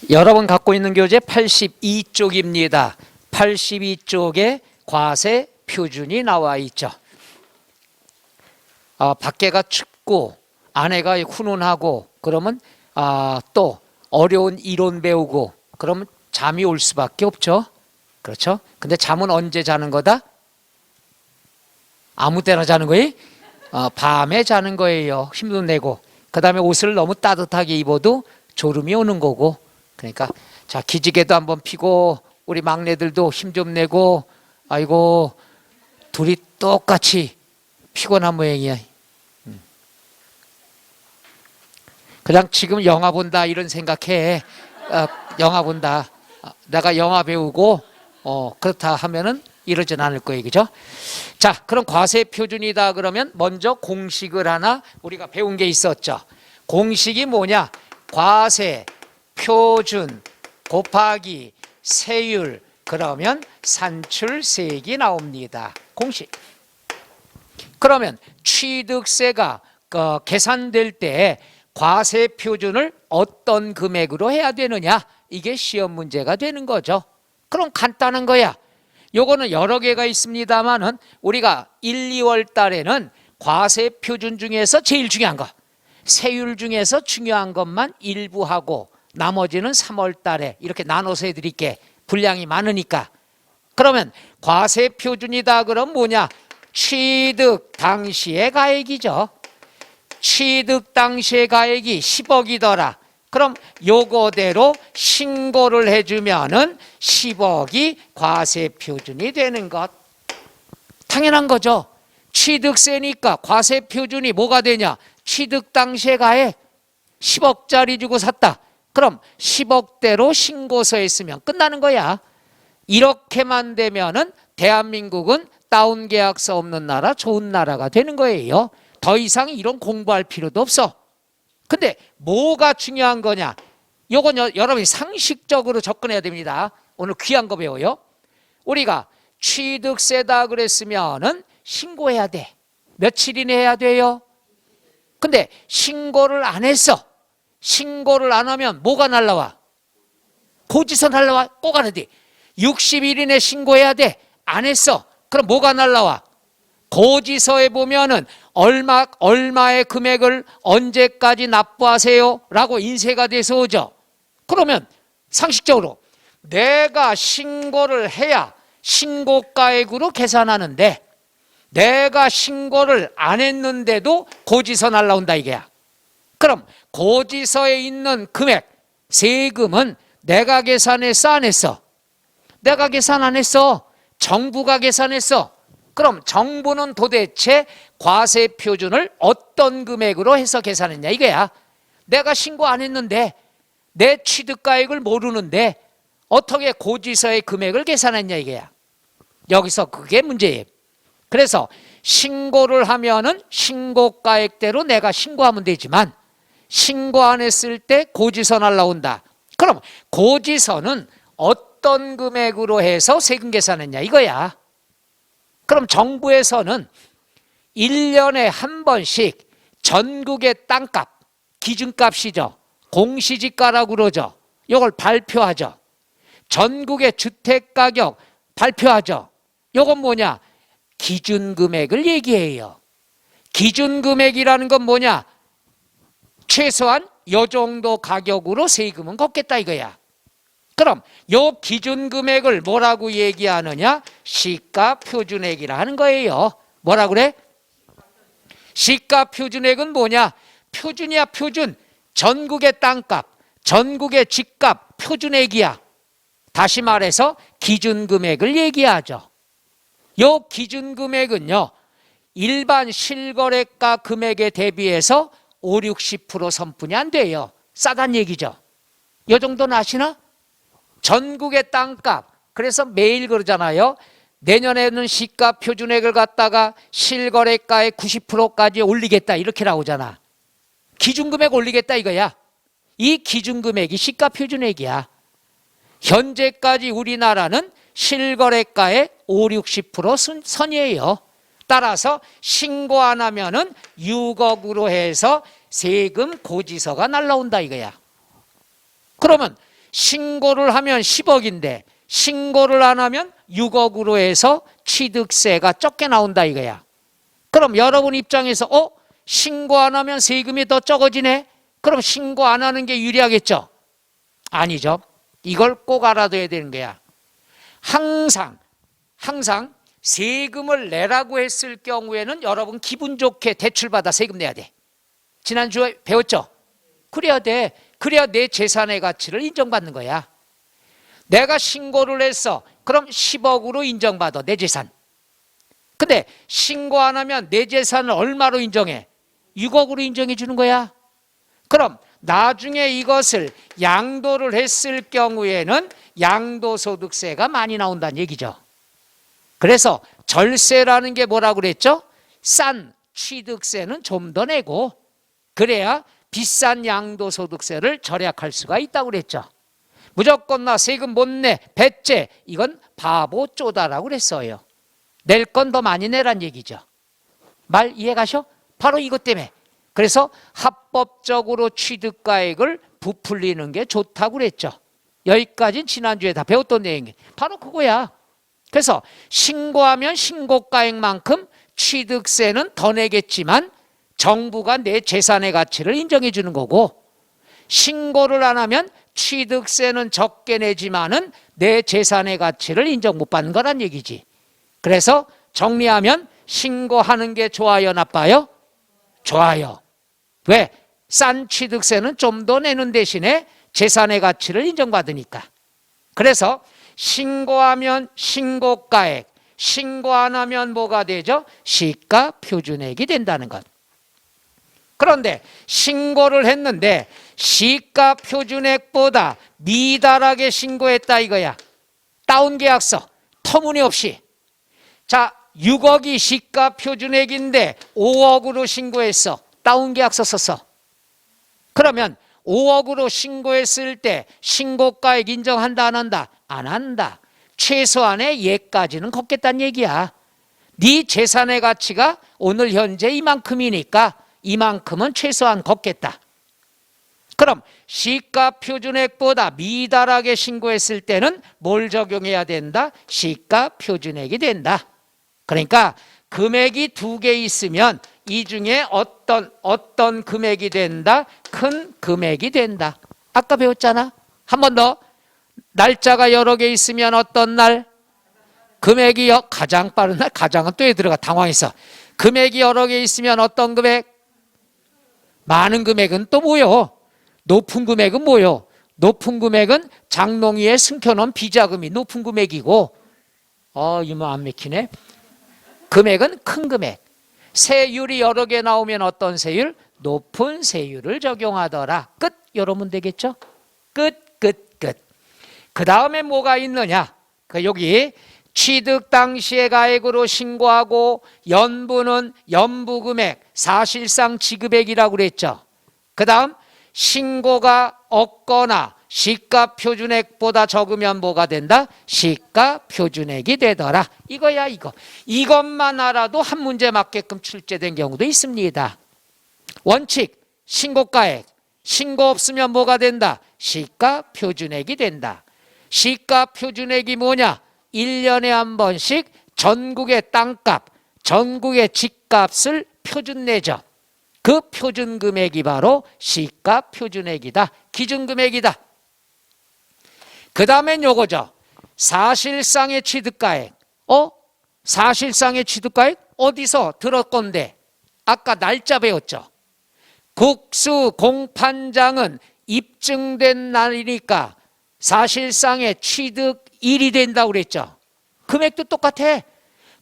여러분 갖고 있는 교재 82쪽입니다. 82쪽에 과세 표준이 나와 있죠. 밖에가 춥고 아내가 훈훈하고 그러면 또 어려운 이론 배우고 그러면 잠이 올 수밖에 없죠. 그렇죠? 근데 잠은 언제 자는 거다? 아무 때나 자는 거예요? 밤에 자는 거예요. 힘도 내고. 그 다음에 옷을 너무 따뜻하게 입어도 졸음이 오는 거고. 그러니까 자, 기지개도 한번 피고 우리 막내들도 힘 좀 내고. 아이고, 둘이 똑같이 피곤한 모양이야. 그냥 지금 영화 본다 이런 생각해. 영화 본다. 내가 영화 배우고 그렇다 하면은 이러진 않을 거예요. 그죠? 자, 그럼 과세 표준이다 그러면 먼저 공식을 하나 우리가 배운 게 있었죠. 공식이 뭐냐? 과세 표준 곱하기 세율 그러면 산출세액이 나옵니다. 공식. 그러면 취득세가 계산될 때 과세 표준을 어떤 금액으로 해야 되느냐? 이게 시험 문제가 되는 거죠. 그럼 간단한 거야. 요거는 여러 개가 있습니다만은 우리가 1, 2월 달에는 과세 표준 중에서 제일 중요한 거, 세율 중에서 중요한 것만 일부 하고 나머지는 3월 달에 이렇게 나눠서 해드릴게. 분량이 많으니까. 그러면 과세 표준이다 그럼 뭐냐? 취득 당시의 가액이죠. 취득 당시의 가액이 10억이더라. 그럼 요거대로 신고를 해주면은 10억이 과세 표준이 되는 것. 당연한 거죠. 취득세니까 과세 표준이 뭐가 되냐? 취득 당시의 가액 10억짜리 주고 샀다. 그럼 10억대로 신고서에 쓰면 끝나는 거야. 이렇게만 되면은 대한민국은 다운계약서 없는 나라, 좋은 나라가 되는 거예요. 더 이상 이런 공부할 필요도 없어. 근데 뭐가 중요한 거냐? 요건 여러분이 상식적으로 접근해야 됩니다. 오늘 귀한 거 배워요. 우리가 취득세다 그랬으면은 신고해야 돼. 며칠 이내 해야 돼요? 근데 신고를 안 했어. 신고를 안 하면 뭐가 날라와? 고지서 날라와. 꼭 안 해야 돼. 60일 이내 신고해야 돼. 안 했어. 그럼 뭐가 날라와? 고지서에 보면은 얼마의 금액을 언제까지 납부하세요? 라고 인쇄가 돼서 오죠. 그러면 상식적으로 내가 신고를 해야 신고가액으로 계산하는데 내가 신고를 안 했는데도 고지서 날라온다 이게야. 그럼 고지서에 있는 금액, 세금은 내가 계산했어 안 했어? 내가 계산 안 했어. 정부가 계산했어. 그럼 정부는 도대체 과세 표준을 어떤 금액으로 해서 계산했냐 이거야. 내가 신고 안 했는데 내 취득가액을 모르는데 어떻게 고지서의 금액을 계산했냐 이거야. 여기서 그게 문제예요. 그래서 신고를 하면은 신고가액대로 내가 신고하면 되지만 신고 안 했을 때 고지서 날라온다. 그럼 고지서는 어떤 금액으로 해서 세금 계산했냐 이거야. 그럼 정부에서는 1년에 한 번씩 전국의 땅값, 기준값이죠. 공시지가라고 그러죠. 이걸 발표하죠. 전국의 주택가격 발표하죠. 이건 뭐냐? 기준금액을 얘기해요. 기준금액이라는 건 뭐냐? 최소한 이 정도 가격으로 세금은 걷겠다 이거야. 그럼 요 기준금액을 뭐라고 얘기하느냐? 시가표준액이라 하는 거예요. 뭐라 그래? 시가표준액은 뭐냐? 표준이야 표준. 전국의 땅값, 전국의 집값 표준액이야. 다시 말해서 기준금액을 얘기하죠. 요 기준금액은요 일반 실거래가 금액에 대비해서 5, 60% 선분이 안 돼요. 싸단 얘기죠. 요 정도는 아시나? 전국의 땅값. 그래서 매일 그러잖아요. 내년에는 시가 표준액을 갖다가 실거래가의 90%까지 올리겠다 이렇게 나오잖아. 기준금액 올리겠다 이거야. 이 기준금액이 시가 표준액이야. 현재까지 우리나라는 실거래가의 5, 60% 선이에요. 따라서 신고 안 하면은 6억으로 해서 세금 고지서가 날라온다 이거야. 그러면 신고를 하면 10억인데 신고를 안 하면 6억으로 해서 취득세가 적게 나온다 이거야. 그럼 여러분 입장에서 신고 안 하면 세금이 더 적어지네? 그럼 신고 안 하는 게 유리하겠죠? 아니죠. 이걸 꼭 알아둬야 되는 거야. 항상 세금을 내라고 했을 경우에는 여러분 기분 좋게 대출받아 세금 내야 돼. 지난주에 배웠죠? 그래야 돼. 그래야 내 재산의 가치를 인정받는 거야. 내가 신고를 했어. 그럼 10억으로 인정받아, 내 재산. 근데 신고 안 하면 내 재산을 얼마로 인정해? 6억으로 인정해 주는 거야. 그럼 나중에 이것을 양도를 했을 경우에는 양도소득세가 많이 나온다는 얘기죠. 그래서 절세라는 게 뭐라고 그랬죠? 싼 취득세는 좀 더 내고 그래야 비싼 양도소득세를 절약할 수가 있다고 그랬죠. 무조건 나 세금 못 내, 배째, 이건 바보 쪼다라고 그랬어요. 낼 건 더 많이 내란 얘기죠. 말 이해가셔? 바로 이것 때문에. 그래서 합법적으로 취득가액을 부풀리는 게 좋다고 그랬죠. 여기까지는 지난주에 다 배웠던 내용이 바로 그거야. 그래서 신고하면 신고가액만큼 취득세는 더 내겠지만 정부가 내 재산의 가치를 인정해 주는 거고, 신고를 안 하면 취득세는 적게 내지만은 내 재산의 가치를 인정 못 받는 거란 얘기지. 그래서 정리하면 신고하는 게 좋아요, 나빠요? 좋아요. 왜? 싼 취득세는 좀 더 내는 대신에 재산의 가치를 인정받으니까. 그래서 신고하면 신고가액, 신고 안 하면 뭐가 되죠? 시가 표준액이 된다는 것. 그런데 신고를 했는데 시가 표준액보다 미달하게 신고했다 이거야. 다운계약서 터무니없이. 자, 6억이 시가 표준액인데 5억으로 신고했어. 다운계약서 썼어. 그러면 5억으로 신고했을 때 신고가액 인정한다 안 한다? 안 한다. 최소한의 예까지는 걷겠다는 얘기야. 네 재산의 가치가 오늘 현재 이만큼이니까 이만큼은 최소한 걷겠다. 그럼 시가 표준액보다 미달하게 신고했을 때는 뭘 적용해야 된다? 시가 표준액이 된다. 그러니까 금액이 두 개 있으면 이 중에 어떤 금액이 된다? 큰 금액이 된다. 아까 배웠잖아. 한 번 더. 날짜가 여러 개 있으면 어떤 날? 금액이 가장 빠른 날. 가장은 또에 들어가 당황했어. 금액이 여러 개 있으면 어떤 금액? 많은 금액은 또 뭐요? 높은 금액은 뭐요? 높은 금액은 장롱위에 숨겨놓은 비자금이 높은 금액이고, 이모 안 맥히네. 금액은 큰 금액. 세율이 여러 개 나오면 어떤 세율? 높은 세율을 적용하더라. 끝. 이러면 되겠죠? 끝. 그 다음에 뭐가 있느냐? 여기 취득 당시의 가액으로 신고하고 연부는 연부금액, 사실상 지급액이라고 그랬죠. 그 다음 신고가 없거나 시가 표준액보다 적으면 뭐가 된다? 시가 표준액이 되더라. 이거야 이거. 이것만 알아도 한 문제 맞게끔 출제된 경우도 있습니다. 원칙, 신고가액. 신고 없으면 뭐가 된다? 시가 표준액이 된다. 시가 표준액이 뭐냐? 1년에 한 번씩 전국의 땅값, 전국의 집값을 표준 내죠. 그 표준 금액이 바로 시가 표준액이다. 기준금액이다. 그 다음엔 요거죠. 사실상의 취득가액. 사실상의 취득가액? 어디서 들었건데? 아까 날짜 배웠죠. 국수 공판장은 입증된 날이니까 사실상의 취득일이 된다고 그랬죠. 금액도 똑같아.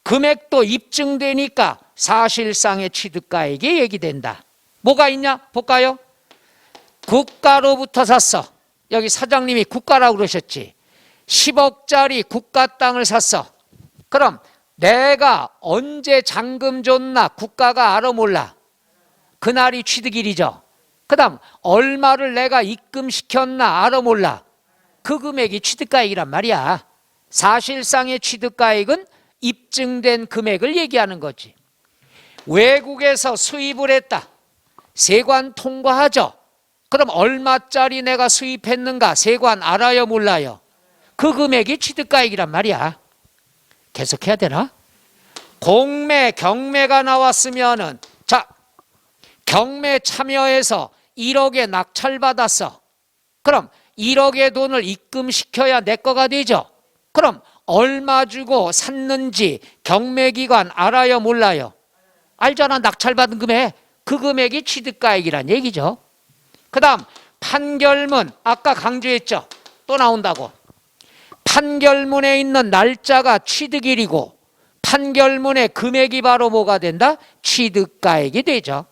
금액도 입증되니까 사실상의 취득가액이 얘기된다. 뭐가 있냐? 볼까요? 국가로부터 샀어. 여기 사장님이 국가라고 그러셨지. 10억짜리 국가 땅을 샀어. 그럼 내가 언제 잔금 줬나 국가가 알아 몰라? 그날이 취득일이죠. 그 다음 얼마를 내가 입금시켰나 알아 몰라? 그 금액이 취득가액이란 말이야. 사실상의 취득가액은 입증된 금액을 얘기하는 거지. 외국에서 수입을 했다. 세관 통과하죠. 그럼 얼마짜리 내가 수입했는가 세관 알아요 몰라요? 그 금액이 취득가액이란 말이야. 계속해야 되나? 공매 경매가 나왔으면은 자 경매 참여해서 1억에 낙찰받았어. 그럼 1억의 돈을 입금시켜야 내 거가 되죠. 그럼 얼마 주고 샀는지 경매기관 알아요 몰라요? 알잖아. 낙찰받은 금액. 그 금액이 취득가액이란 얘기죠. 그 다음 판결문 아까 강조했죠. 또 나온다고. 판결문에 있는 날짜가 취득일이고 판결문의 금액이 바로 뭐가 된다? 취득가액이 되죠.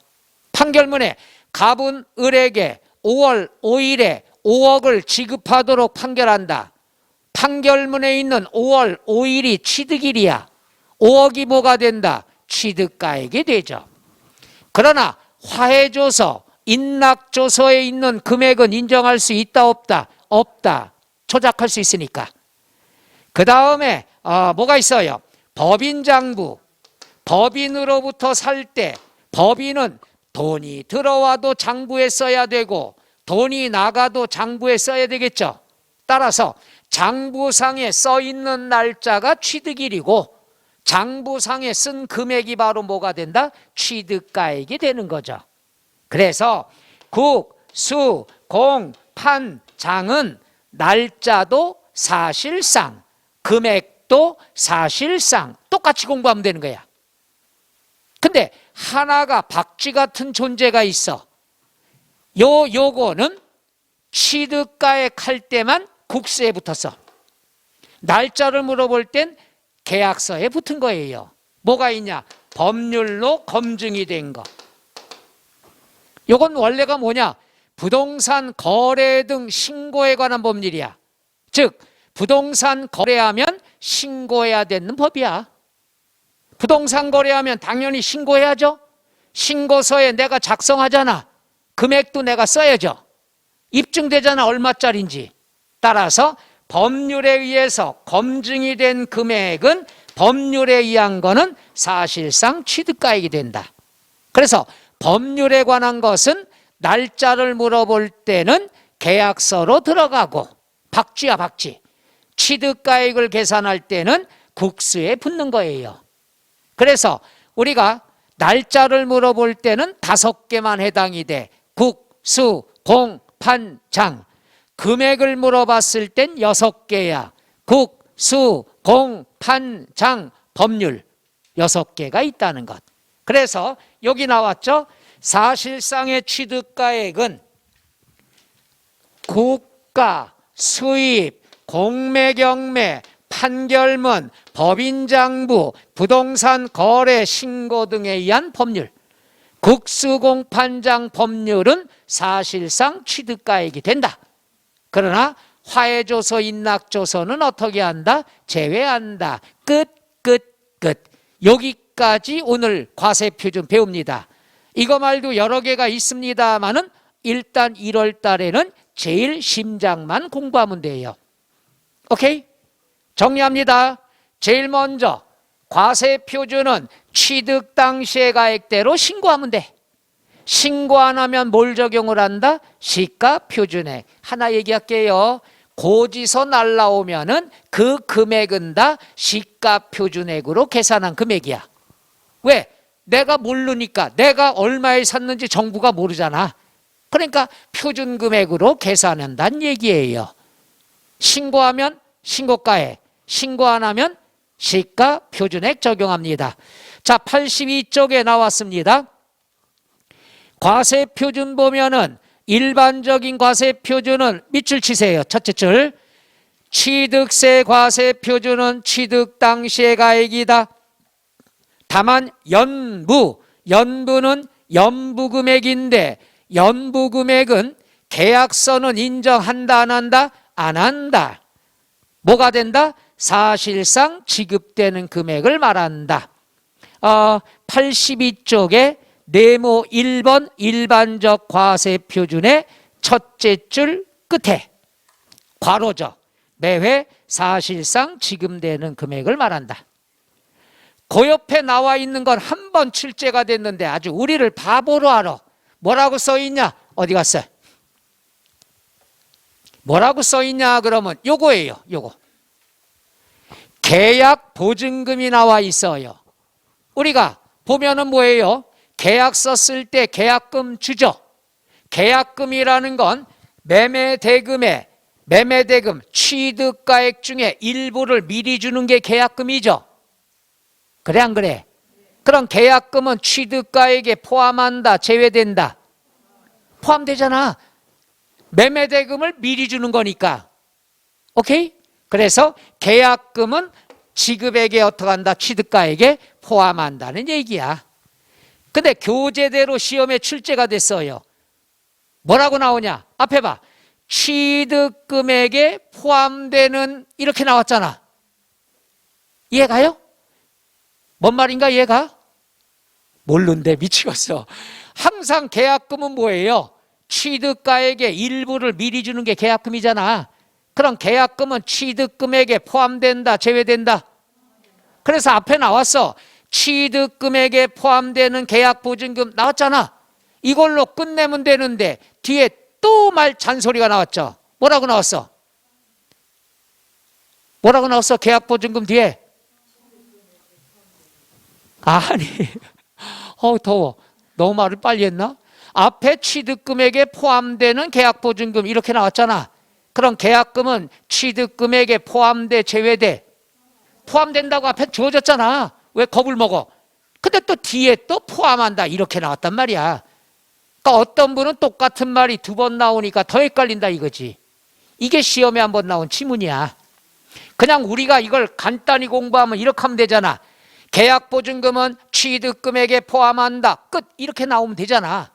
판결문에 갑은 을에게 5월 5일에 5억을 지급하도록 판결한다. 판결문에 있는 5월 5일이 취득일이야. 5억이 뭐가 된다? 취득가액이 되죠. 그러나 화해조서, 인락조서에 있는 금액은 인정할 수 있다 없다? 없다. 조작할 수 있으니까. 그 다음에 뭐가 있어요? 법인장부. 법인으로부터 살 때 법인은 돈이 들어와도 장부에 써야 되고 돈이 나가도 장부에 써야 되겠죠. 따라서 장부상에 써 있는 날짜가 취득일이고 장부상에 쓴 금액이 바로 뭐가 된다? 취득가액이 되는 거죠. 그래서 국, 수, 공, 판, 장은 날짜도 사실상 금액도 사실상 똑같이 공부하면 되는 거야. 근데 하나가 박쥐 같은 존재가 있어. 요거는 취득가액 할 때만 국수에 붙었어. 날짜를 물어볼 땐 계약서에 붙은 거예요. 뭐가 있냐? 법률로 검증이 된 거. 요건 원래가 뭐냐? 부동산 거래 등 신고에 관한 법률이야. 즉 부동산 거래하면 신고해야 되는 법이야. 부동산 거래하면 당연히 신고해야죠. 신고서에 내가 작성하잖아. 금액도 내가 써야죠. 입증되잖아. 얼마짜리인지. 따라서 법률에 의해서 검증이 된 금액은 법률에 의한 거는 사실상 취득가액이 된다. 그래서 법률에 관한 것은 날짜를 물어볼 때는 계약서로 들어가고 박쥐야 박쥐. 취득가액을 계산할 때는 국수에 붙는 거예요. 그래서 우리가 날짜를 물어볼 때는 5개만 해당이 돼. 국, 수, 공, 판, 장. 금액을 물어봤을 땐 6개야. 국, 수, 공, 판, 장, 법률 6개가 있다는 것. 그래서 여기 나왔죠. 사실상의 취득가액은 국가, 수입, 공매, 경매, 판결문, 법인장부, 부동산 거래, 신고 등에 의한 법률. 국수공판장 법률은 사실상 취득가액이 된다. 그러나 화해조서, 인락조서는 어떻게 한다? 제외한다. 끝. 여기까지 오늘 과세표준 배웁니다. 이거 말도 여러 개가 있습니다만은 일단 1월 달에는 제일 심장만 공부하면 돼요. 오케이? 정리합니다. 제일 먼저 과세표준은 취득 당시의 가액대로 신고하면 돼. 신고 안 하면 뭘 적용을 한다? 시가표준액. 하나 얘기할게요. 고지서 날라오면은 그 금액은 다 시가표준액으로 계산한 금액이야. 왜? 내가 모르니까. 내가 얼마에 샀는지 정부가 모르잖아. 그러니까 표준금액으로 계산한다는 얘기예요. 신고하면 신고가액, 신고 안 하면 시가표준액 적용합니다. 자, 82쪽에 나왔습니다. 과세표준 보면은 일반적인 과세표준은 밑줄 치세요. 첫째 줄. 취득세 과세표준은 취득 당시의 가액이다. 다만 연부는 연부금액인데 연부금액은 계약서는 인정한다 안 한다? 안 한다. 뭐가 된다? 사실상 지급되는 금액을 말한다. 82쪽에 네모 1번 일반적 과세표준의 첫째 줄 끝에 괄호죠. 매회 사실상 지급되는 금액을 말한다. 그 옆에 나와 있는 건 한 번 출제가 됐는데 아주 우리를 바보로 알아. 뭐라고 써 있냐? 어디 갔어요? 뭐라고 써 있냐 그러면 요거예요. 요거. 계약 보증금이 나와 있어요. 우리가 보면은 뭐예요? 계약서 쓸 때 계약금 주죠. 계약금이라는 건 매매대금, 취득가액 중에 일부를 미리 주는 게 계약금이죠. 그래 안 그래? 그럼 계약금은 취득가액에 포함한다, 제외된다? 포함되잖아. 매매대금을 미리 주는 거니까. 오케이? 그래서 계약금은 지급액에 어떻게 한다? 취득가액에 포함한다는 얘기야. 근데 교재대로 시험에 출제가 됐어요. 뭐라고 나오냐? 앞에 봐. 취득금액에 포함되는 이렇게 나왔잖아. 이해가요? 뭔 말인가 이해가? 모르는데 미치겠어. 항상 계약금은 뭐예요? 취득가액의 일부를 미리 주는 게 계약금이잖아. 그럼 계약금은 취득금액에 포함된다, 제외된다? 그래서 앞에 나왔어. 취득금액에 포함되는 계약보증금 나왔잖아. 이걸로 끝내면 되는데 뒤에 또 말 잔소리가 나왔죠. 뭐라고 나왔어? 뭐라고 나왔어? 계약보증금 뒤에? 아니, 더워. 너무 말을 빨리 했나? 앞에 취득금액에 포함되는 계약보증금 이렇게 나왔잖아. 그럼 계약금은 취득금액에 포함돼, 제외돼? 포함된다고 앞에 주어졌잖아. 왜 겁을 먹어? 근데 또 뒤에 또 포함한다 이렇게 나왔단 말이야. 그러니까 어떤 분은 똑같은 말이 두 번 나오니까 더 헷갈린다 이거지. 이게 시험에 한 번 나온 지문이야. 그냥 우리가 이걸 간단히 공부하면 이렇게 하면 되잖아. 계약보증금은 취득금액에 포함한다. 끝. 이렇게 나오면 되잖아.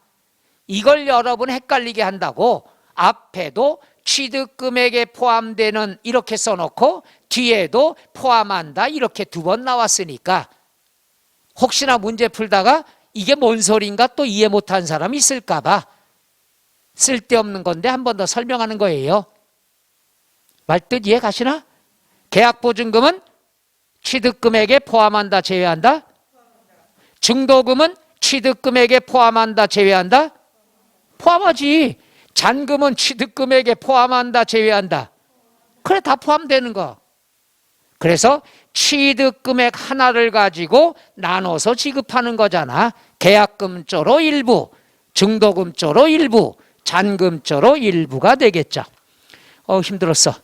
이걸 여러분 헷갈리게 한다고 앞에도 취득금액에 포함되는 이렇게 써놓고 뒤에도 포함한다 이렇게 두 번 나왔으니까 혹시나 문제 풀다가 이게 뭔 소리인가 또 이해 못한 사람이 있을까 봐 쓸데없는 건데 한 번 더 설명하는 거예요. 말뜻 이해 가시나? 계약보증금은 취득금액에 포함한다, 제외한다? 증도금은 취득금액에 포함한다, 제외한다? 포함하지. 잔금은 취득금액에 포함한다, 제외한다? 그래, 다 포함되는 거. 그래서 취득금액 하나를 가지고 나눠서 지급하는 거잖아. 계약금조로 일부, 증도금조로 일부, 잔금조로 일부가 되겠죠. 힘들었어.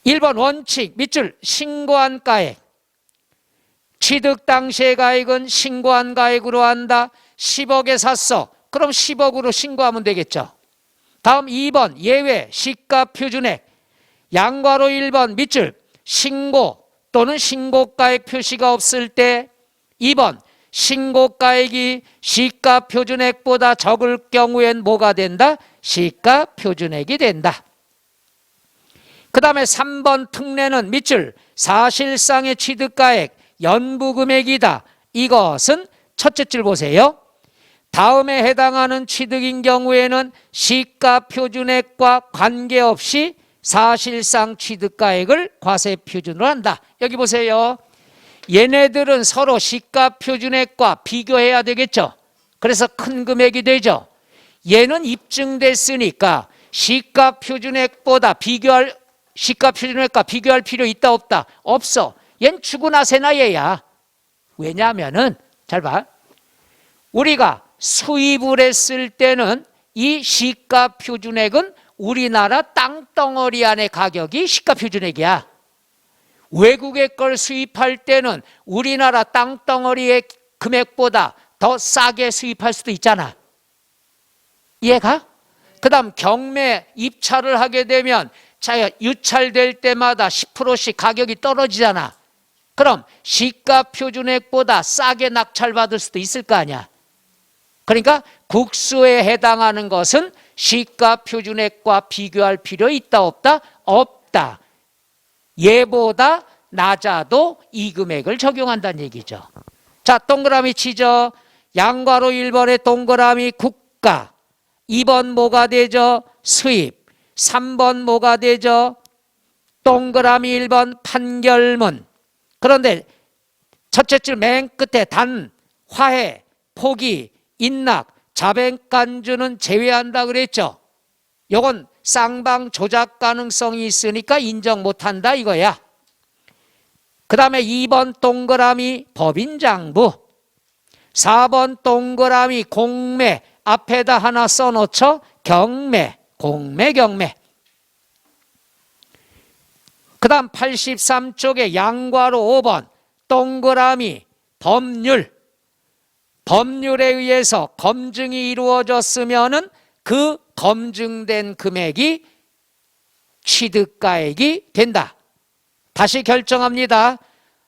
1번 원칙 밑줄 신고한 가액. 취득 당시의 가액은 신고한 가액으로 한다. 10억에 샀어. 그럼 10억으로 신고하면 되겠죠. 다음 2번 예외 시가 표준액. 양괄호 1번 밑줄 신고 또는 신고가액 표시가 없을 때 2번 신고가액이 시가 표준액보다 적을 경우엔 뭐가 된다? 시가 표준액이 된다. 그 다음에 3번 특례는 밑줄 사실상의 취득가액 연부금액이다. 이것은 첫째 줄 보세요. 다음에 해당하는 취득인 경우에는 시가 표준액과 관계없이 사실상 취득가액을 과세 표준으로 한다. 여기 보세요. 얘네들은 서로 시가 표준액과 비교해야 되겠죠. 그래서 큰 금액이 되죠. 얘는 입증됐으니까 시가 표준액과 비교할 필요 있다 없다? 없어. 얜 죽으나 새나 얘야. 왜냐하면은 잘 봐. 우리가 수입을 했을 때는 이 시가 표준액은 우리나라 땅덩어리 안의 가격이 시가 표준액이야. 외국의 걸 수입할 때는 우리나라 땅덩어리의 금액보다 더 싸게 수입할 수도 있잖아. 이해가? 그 다음 경매 입찰을 하게 되면 유찰될 때마다 10%씩 가격이 떨어지잖아. 그럼 시가 표준액보다 싸게 낙찰받을 수도 있을 거 아니야. 그러니까 국수에 해당하는 것은 시가 표준액과 비교할 필요 있다 없다? 없다. 얘보다 낮아도 이 금액을 적용한다는 얘기죠. 자, 동그라미 치죠. 양괄호 1번에 동그라미 국가, 2번 뭐가 되죠? 수입, 3번 뭐가 되죠? 동그라미 1번 판결문. 그런데 첫째 줄 맨 끝에 단, 화해, 포기, 인락, 자백간주는 제외한다 그랬죠. 이건 쌍방 조작 가능성이 있으니까 인정 못한다 이거야. 그 다음에 2번 동그라미 법인장부, 4번 동그라미 공매, 앞에다 하나 써놓죠. 경매, 공매, 경매. 그 다음 83쪽에 양괄호 5번 동그라미 법률, 법률에 의해서 검증이 이루어졌으면은 그 검증된 금액이 취득가액이 된다. 다시 결정합니다.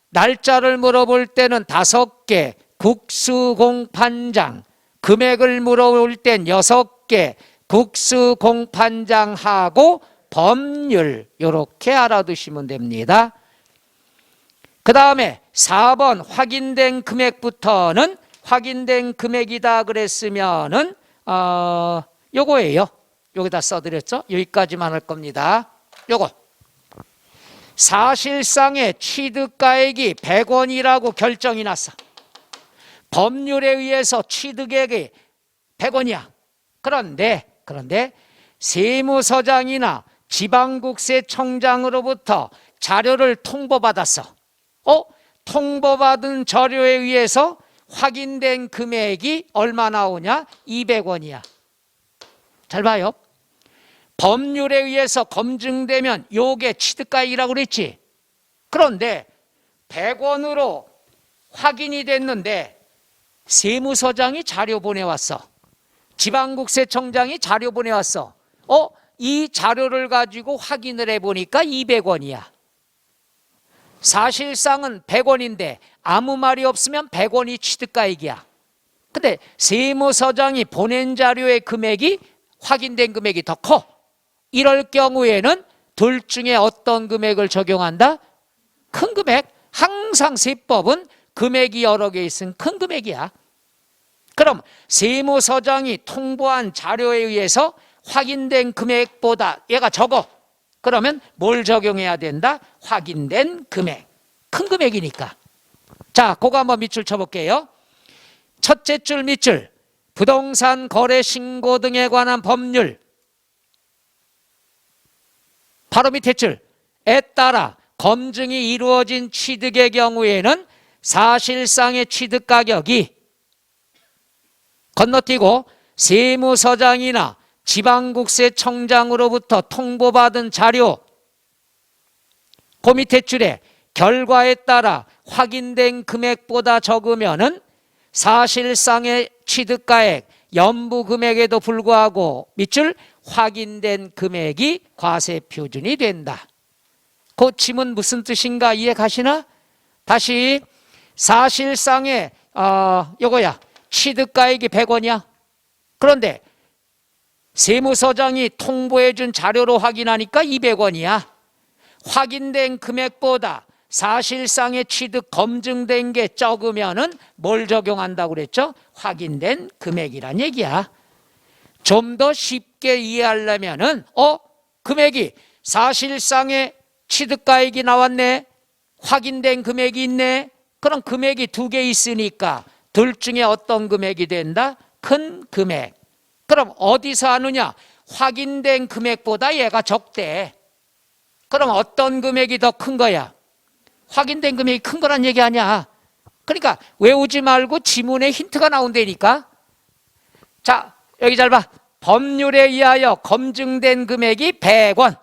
날짜를 물어볼 때는 5개, 국수공판장, 금액을 물어볼 땐 6개, 국수공판장하고 법률, 이렇게 알아두시면 됩니다. 그 다음에 4번 확인된 금액부터는 확인된 금액이다 그랬으면은 요거예요. 여기다 써드렸죠. 여기까지만 할 겁니다. 요거 사실상의 취득가액이 100원이라고 결정이 났어. 법률에 의해서 취득액이 100원이야. 그런데 세무서장이나 지방국세청장으로부터 자료를 통보받았어. 통보받은 자료에 의해서 확인된 금액이 얼마 나오냐? 200원이야. 잘 봐요. 법률에 의해서 검증되면 요게 취득가액이라고 그랬지. 그런데 100원으로 확인이 됐는데 세무서장이 자료 보내왔어. 지방국세청장이 자료 보내왔어. 이 자료를 가지고 확인을 해보니까 200원이야. 사실상은 100원인데 아무 말이 없으면 100원이 취득가액이야. 근데 세무서장이 보낸 자료의 금액이 확인된 금액이 더 커. 이럴 경우에는 둘 중에 어떤 금액을 적용한다? 큰 금액. 항상 세법은 금액이 여러 개 있으면 큰 금액이야. 그럼 세무서장이 통보한 자료에 의해서 확인된 금액보다 얘가 적어. 그러면 뭘 적용해야 된다? 확인된 금액. 큰 금액이니까. 자, 그거 한번 밑줄 쳐볼게요. 첫째 줄 밑줄. 부동산 거래 신고 등에 관한 법률. 바로 밑에 줄에 따라 검증이 이루어진 취득의 경우에는 사실상의 취득가격이 건너뛰고 세무서장이나 지방국세청장으로부터 통보받은 자료, 그 밑에 줄에 결과에 따라 확인된 금액보다 적으면은 사실상의 취득가액, 연부금액에도 불구하고 밑줄 확인된 금액이 과세표준이 된다. 그 지문 무슨 뜻인가 이해 가시나? 다시 사실상의 요거야. 취득가액이 100원이야. 그런데 세무서장이 통보해준 자료로 확인하니까 200원이야. 확인된 금액보다 사실상의 취득 검증된 게 적으면은 뭘 적용한다고 그랬죠? 확인된 금액이란 얘기야. 좀 더 쉽게 이해하려면은 금액이 사실상의 취득가액이 나왔네. 확인된 금액이 있네. 그럼 금액이 2개 있으니까 둘 중에 어떤 금액이 된다? 큰 금액. 그럼 어디서 하느냐? 확인된 금액보다 얘가 적대. 그럼 어떤 금액이 더 큰 거야? 확인된 금액이 큰 거란 얘기 아니야. 그러니까 외우지 말고 지문에 힌트가 나온다니까. 자, 여기 잘 봐. 법률에 의하여 검증된 금액이 100원.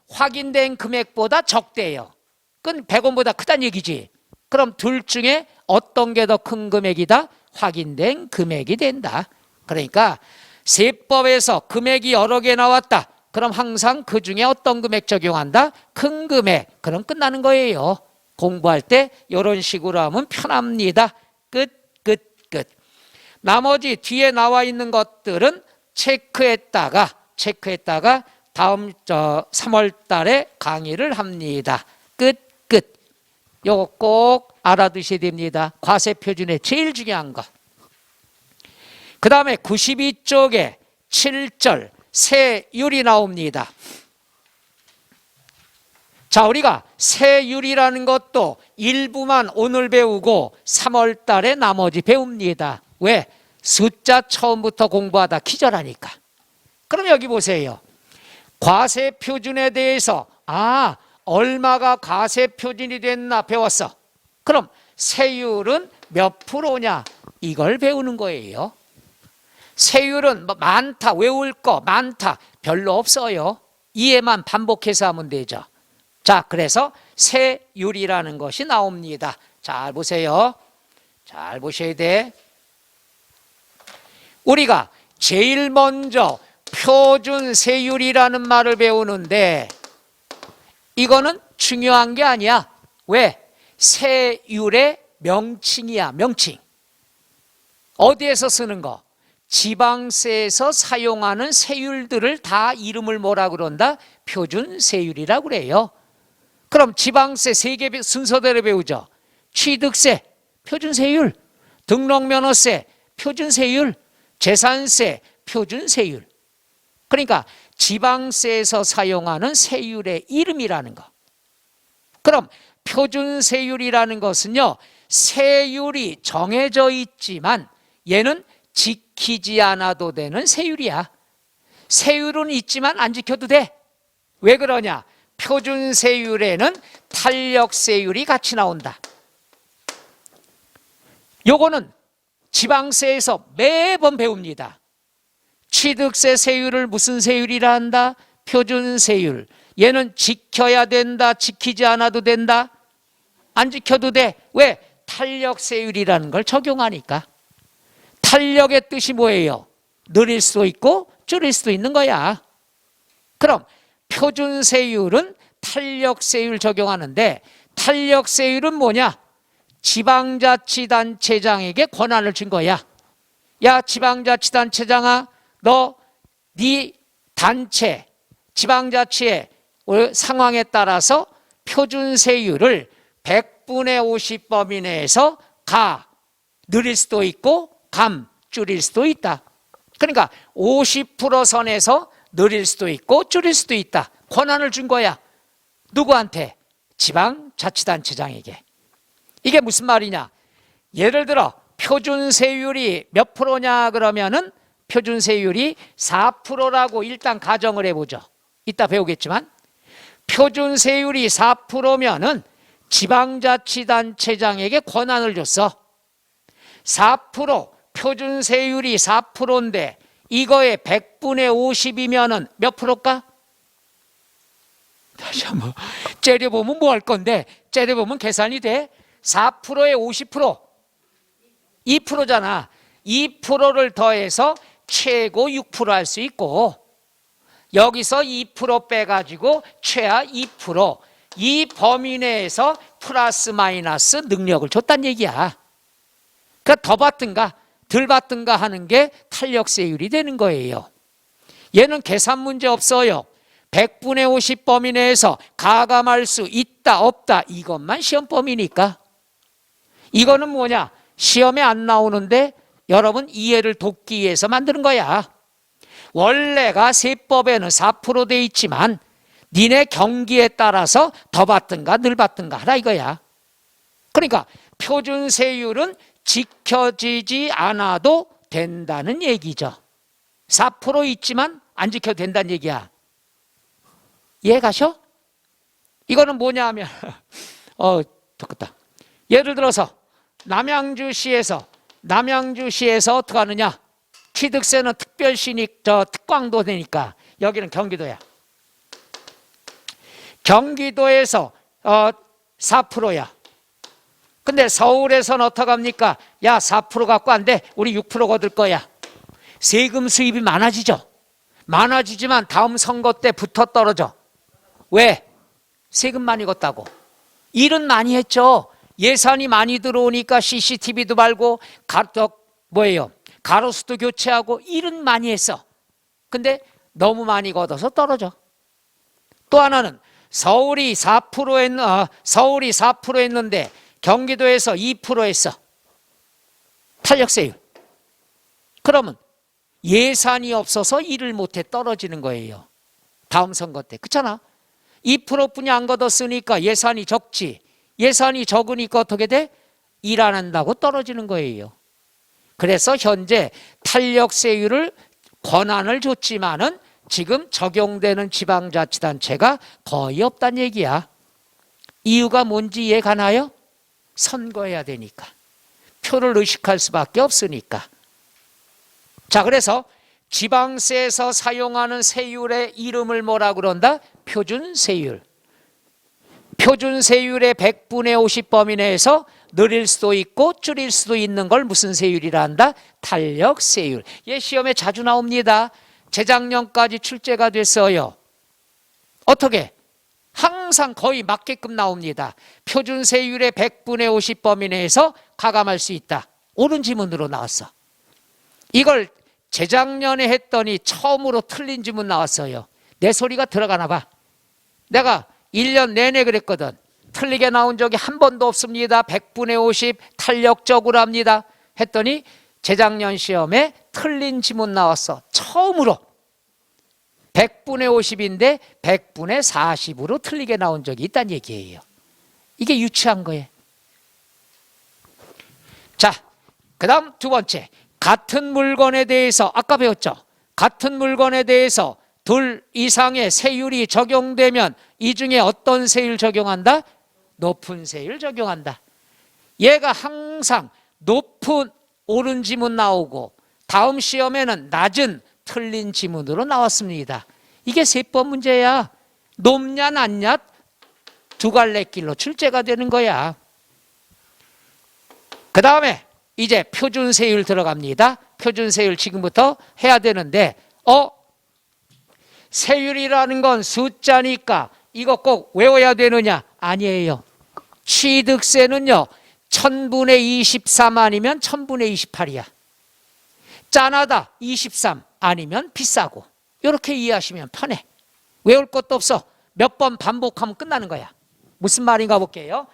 확인된 금액보다 적대요. 그건 100원보다 크다는 얘기지. 그럼 둘 중에 어떤 게 더 큰 금액이다? 확인된 금액이 된다. 그러니까 세법에서 금액이 여러 개 나왔다. 그럼 항상 그 중에 어떤 금액 적용한다? 큰 금액. 그럼 끝나는 거예요. 공부할 때 이런 식으로 하면 편합니다. 끝. 나머지 뒤에 나와 있는 것들은 체크했다가 다음 3월 달에 강의를 합니다. 끝. 요거 꼭 알아두셔야 됩니다. 과세표준의 제일 중요한 거. 그 다음에 92쪽에 7절 세율이 나옵니다. 자, 우리가 세율이라는 것도 일부만 오늘 배우고 3월 달에 나머지 배웁니다. 왜? 숫자 처음부터 공부하다 기절하니까. 그럼 여기 보세요. 과세 표준에 대해서 얼마가 과세 표준이 됐나 배웠어. 그럼 세율은 몇 프로냐 이걸 배우는 거예요. 세율은 많다, 외울 거 많다 별로 없어요. 이해만 반복해서 하면 되죠. 자, 그래서 세율이라는 것이 나옵니다. 잘 보세요. 잘 보셔야 돼. 우리가 제일 먼저 표준 세율이라는 말을 배우는데 이거는 중요한 게 아니야. 왜? 세율의 명칭이야, 명칭. 어디에서 쓰는 거? 지방세에서 사용하는 세율들을 다 이름을 뭐라 그런다? 표준 세율이라고 그래요. 그럼 지방세 세 개 순서대로 배우죠. 취득세, 표준 세율, 등록면허세, 표준 세율, 재산세, 표준 세율. 그러니까 지방세에서 사용하는 세율의 이름이라는 거. 그럼 표준 세율이라는 것은요, 세율이 정해져 있지만 얘는 지키지 않아도 되는 세율이야. 세율은 있지만 안 지켜도 돼. 왜 그러냐? 표준 세율에는 탄력 세율이 같이 나온다. 요거는 지방세에서 매번 배웁니다. 취득세 세율을 무슨 세율이라 한다? 표준 세율. 얘는 지켜야 된다, 지키지 않아도 된다? 안 지켜도 돼. 왜? 탄력 세율이라는 걸 적용하니까. 탄력의 뜻이 뭐예요? 늘릴 수도 있고 줄일 수도 있는 거야. 그럼 표준 세율은 탄력 세율 적용하는데 탄력 세율은 뭐냐? 지방자치단체장에게 권한을 준 거야. 야, 지방자치단체장아, 너 네 단체 지방자치의 상황에 따라서 표준 세율을 100분의 50 범위 내에서 늘릴 수도 있고 줄일 수도 있다. 그러니까 50% 선에서 늘릴 수도 있고 줄일 수도 있다. 권한을 준 거야. 누구한테? 지방자치단체장에게. 이게 무슨 말이냐? 예를 들어 표준 세율이 몇 프로냐 그러면은 표준 세율이 4%라고 일단 가정을 해보죠. 이따 배우겠지만 표준 세율이 4%면은 지방자치단체장에게 권한을 줬어. 4% 표준 세율이 4%인데 이거에 100분의 50이면은 몇 프로일까? 다시 한번 째려보면 뭐 할 건데? 째려보면 계산이 돼. 4%에 50% 2%잖아. 2%를 더해서 최고 6% 할 수 있고 여기서 2% 빼가지고 최하 2%, 이 범위 내에서 플러스 마이너스 능력을 줬단 얘기야. 그러니까 더 받든가 덜 받든가 하는 게 탄력세율이 되는 거예요. 얘는 계산 문제 없어요. 100분의 50 범위 내에서 가감할 수 있다 없다 이것만 시험 범위니까. 이거는 뭐냐? 시험에 안 나오는데 여러분 이해를 돕기 위해서 만드는 거야. 원래가 세법에는 4% 돼 있지만 니네 경기에 따라서 더 받든가 덜 받든가 하라 이거야. 그러니까 표준 세율은 지켜지지 않아도 된다는 얘기죠. 4% 있지만 안 지켜도 된다는 얘기야. 이해 가셔? 이거는 뭐냐 하면 좋겠다. 예를 들어서 남양주시에서 어떻게 하느냐? 취득세는 특별시니 특광도 되니까 여기는 경기도야. 경기도에서 4%야. 근데 서울에서는 어떡합니까? 야, 4% 갖고 안 돼. 우리 6% 거둘 거야. 세금 수입이 많아지죠. 많아지지만 다음 선거 때 붙어 떨어져. 왜? 세금 많이 걷다고. 일은 많이 했죠. 예산이 많이 들어오니까 CCTV도 말고 가로수도 교체하고 일은 많이 했어. 근데 너무 많이 걷어서 떨어져. 또 하나는 서울이 4% 했는데 경기도에서 2% 했어. 탄력세율. 그러면 예산이 없어서 일을 못해 떨어지는 거예요. 다음 선거 때. 그렇잖아. 2%뿐이 안 걷었으니까 예산이 적지. 예산이 적으니까 어떻게 돼? 일 안 한다고 떨어지는 거예요. 그래서 현재 탄력세율을 권한을 줬지만은 지금 적용되는 지방자치단체가 거의 없다는 얘기야. 이유가 뭔지 이해 가나요? 선거해야 되니까. 표를 의식할 수밖에 없으니까. 자, 그래서 지방세에서 사용하는 세율의 이름을 뭐라 그런다? 표준세율. 표준세율의 100분의 50 범위 내에서 늘릴 수도 있고 줄일 수도 있는 걸 무슨 세율이라 한다? 탄력세율. 얘 시험에 자주 나옵니다. 재작년까지 출제가 됐어요. 어떻게? 항상 거의 맞게끔 나옵니다. 표준세율의 100분의 50 범위 내에서 가감할 수 있다. 옳은 지문으로 나왔어. 이걸 재작년에 했더니 처음으로 틀린 지문 나왔어요. 내 소리가 들어가나 봐. 내가 1년 내내 그랬거든. 틀리게 나온 적이 한 번도 없습니다. 100분의 50 탄력적으로 합니다. 했더니 재작년 시험에 틀린 지문 나왔어. 처음으로 100분의 50인데 100분의 40으로 틀리게 나온 적이 있다는 얘기예요. 이게 유치한 거예요. 자, 그 다음 두 번째, 같은 물건에 대해서 아까 배웠죠. 같은 물건에 대해서 둘 이상의 세율이 적용되면 이 중에 어떤 세율 적용한다? 높은 세율 적용한다. 얘가 항상 높은 옳은 지문 나오고 다음 시험에는 낮은 틀린 지문으로 나왔습니다. 이게 세법 문제야. 높냐 낮냐 두 갈래 길로 출제가 되는 거야. 그 다음에 이제 표준세율 들어갑니다. 표준세율 지금부터 해야 되는데 세율이라는 건 숫자니까 이거 꼭 외워야 되느냐? 아니에요. 취득세는요 1000분의 23 아니면 1000분의 28이야. 짠하다 23 아니면 비싸고. 이렇게 이해하시면 편해. 외울 것도 없어. 몇 번 반복하면 끝나는 거야. 무슨 말인가 볼게요.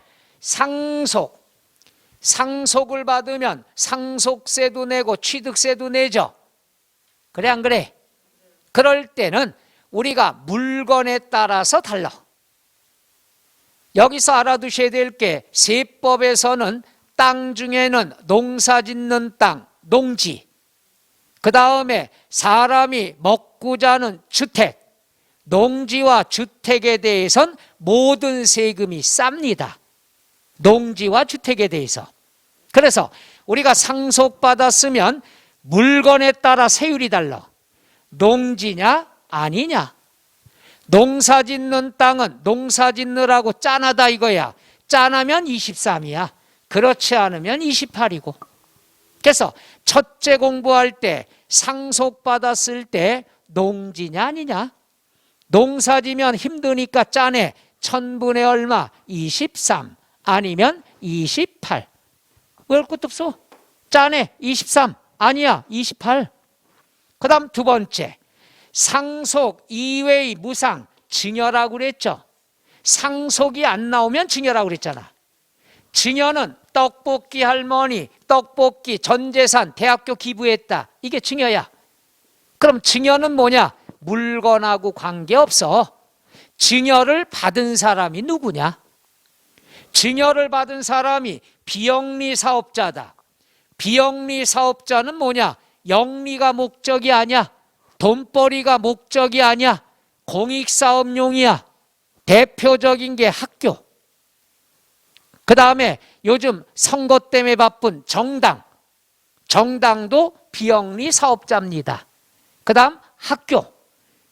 상속을 받으면 상속세도 내고 취득세도 내죠. 그래 안 그래? 그럴 때는 우리가 물건에 따라서 달라. 여기서 알아두셔야 될 게 세법에서는 땅 중에는 농사 짓는 땅, 농지, 그 다음에 사람이 먹고 자는 주택, 농지와 주택에 대해선 모든 세금이 쌉니다. 농지와 주택에 대해서. 그래서 우리가 상속받았으면 물건에 따라 세율이 달라. 농지냐 아니냐. 농사 짓는 땅은 농사 짓느라고 짠하다 이거야. 짠하면 23이야. 그렇지 않으면 28이고. 그래서 첫째 공부할 때 상속받았을 때 농지냐 아니냐. 농사 지면 힘드니까 짠해. 1000분의 얼마? 23 아니면 28. 왜 할 것도 없어. 짠해. 23 아니야 28. 그 다음 두 번째, 상속 이외의 무상 증여라고 그랬죠. 상속이 안 나오면 증여라고 그랬잖아. 증여는 떡볶이 할머니, 떡볶이, 전재산, 대학교 기부했다. 이게 증여야. 그럼 증여는 뭐냐? 물건하고 관계없어. 증여를 받은 사람이 누구냐? 증여를 받은 사람이 비영리 사업자다. 비영리 사업자는 뭐냐? 영리가 목적이 아니야. 돈벌이가 목적이 아니야. 공익사업용이야. 대표적인 게 학교. 그 다음에 요즘 선거 때문에 바쁜 정당. 정당도 비영리 사업자입니다. 그 다음 학교.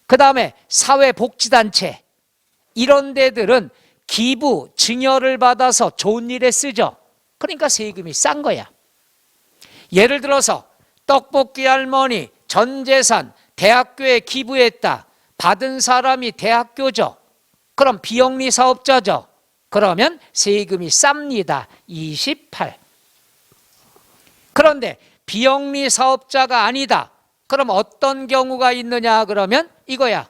그 다음에 사회복지단체. 이런 데들은 기부, 증여를 받아서 좋은 일에 쓰죠. 그러니까 세금이 싼 거야. 예를 들어서 떡볶이 할머니, 전재산, 대학교에 기부했다. 받은 사람이 대학교죠. 그럼 비영리 사업자죠. 그러면 세금이 쌉니다. 28. 그런데 비영리 사업자가 아니다. 그럼 어떤 경우가 있느냐 그러면 이거야.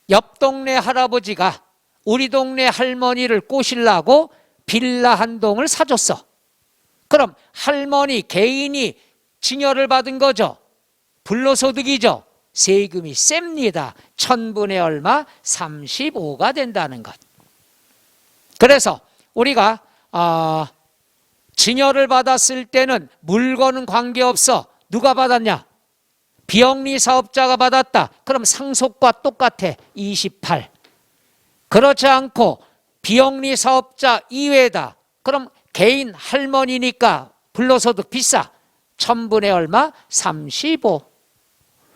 옆 동네 할아버지가 우리 동네 할머니를 꼬시려고 빌라 한 동을 사줬어. 그럼 할머니 개인이 증여를 받은 거죠. 불로소득이죠. 세금이 셉니다. 1000분의 얼마? 35가 된다는 것. 그래서 우리가 증여를 받았을 때는 물건은 관계없어. 누가 받았냐? 비영리 사업자가 받았다. 그럼 상속과 똑같아. 28. 그렇지 않고 비영리 사업자 이외다. 그럼 개인 할머니니까 불로소득 비싸. 1000분의 얼마? 35.